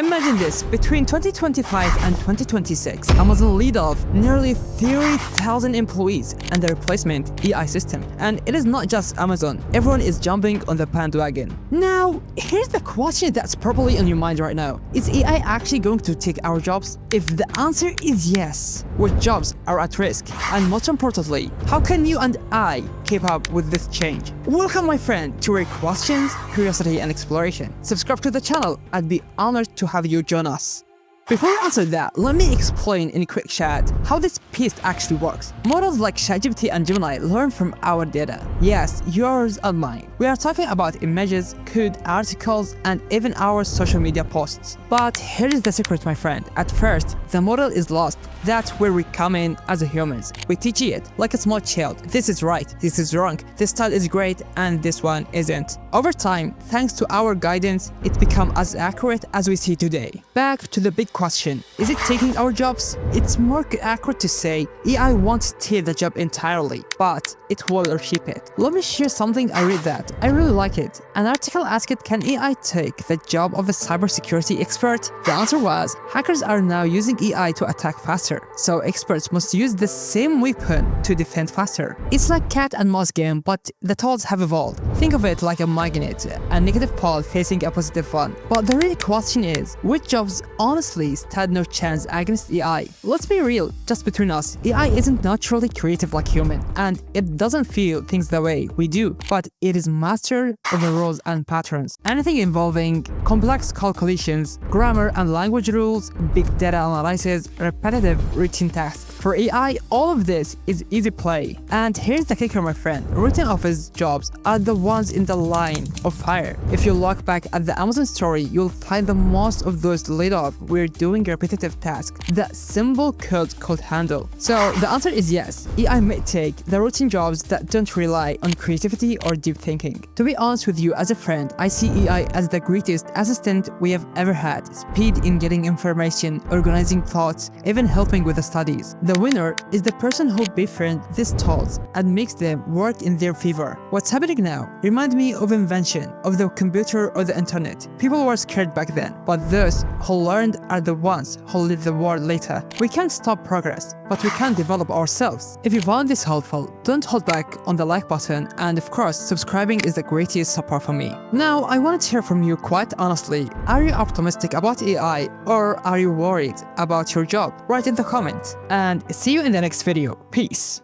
Imagine this, between 2025 and 2026, Amazon laid off nearly 30,000 employees and the replacement AI system. And it is not just Amazon, everyone is jumping on the bandwagon. Now, here's the question that's probably on your mind right now. Is AI actually going to take our jobs? If the answer is yes, what jobs are at risk? And most importantly, how can you and I keep up with this change? Welcome, my friend, to your questions, curiosity, and exploration. Subscribe to the channel. I'd be honored to have you join us. Before we answer that, let me explain in a quick chat how this piece actually works. Models like ChatGPT and Gemini learn from our data. Yes, yours and mine. We are talking about images, code, articles, and even our social media posts. But here is the secret, my friend. At first, the model is lost. That's where we come in as humans. We teach it like a small child. This is right, this is wrong, this style is great, and this one isn't. Over time, thanks to our guidance, it becomes as accurate as we see today. Back to the big question, is it taking our jobs? It's more accurate to say AI won't take the job entirely, but it will reshape it. Let me share something I read that I really like it. An article asked, can AI take the job of a cybersecurity expert? The answer was, hackers are now using AI to attack faster, so experts must use the same weapon to defend faster. It's like cat and mouse game, but the tools have evolved. Think of it like a magnet, a negative pole facing a positive one. But the real question is, which jobs honestly stand no chance against AI? Let's be real, just between us, AI isn't naturally creative like human, and it doesn't feel things the way we do, but it is master of the rules and patterns. Anything involving complex calculations, grammar and language rules, big data analysis, repetitive routine tasks. For AI, all of this is easy play. And here's the kicker, my friend. Written office jobs are the ones in the line of fire. If you look back at the Amazon story, you'll find that most of those laid off were doing repetitive tasks that simple code could handle. So the answer is yes, AI may take the routine jobs that don't rely on creativity or deep thinking. To be honest with you, as a friend, I see AI as the greatest assistant we have ever had. Speed in getting information, organizing thoughts, even helping with the studies. The winner is the person who befriends these tools and makes them work in their favor. What's happening now reminds me of invention of the computer or the internet. People were scared back then, but those who learned are the ones who lead the world later. We can't stop progress, but we can develop ourselves. If you found this helpful, don't hold back on the like button, and of course, subscribing is the greatest support for me. Now, I want to hear from you quite honestly. Are you optimistic about AI, or are you worried about your job? Write in the comments, and see you in the next video. Peace.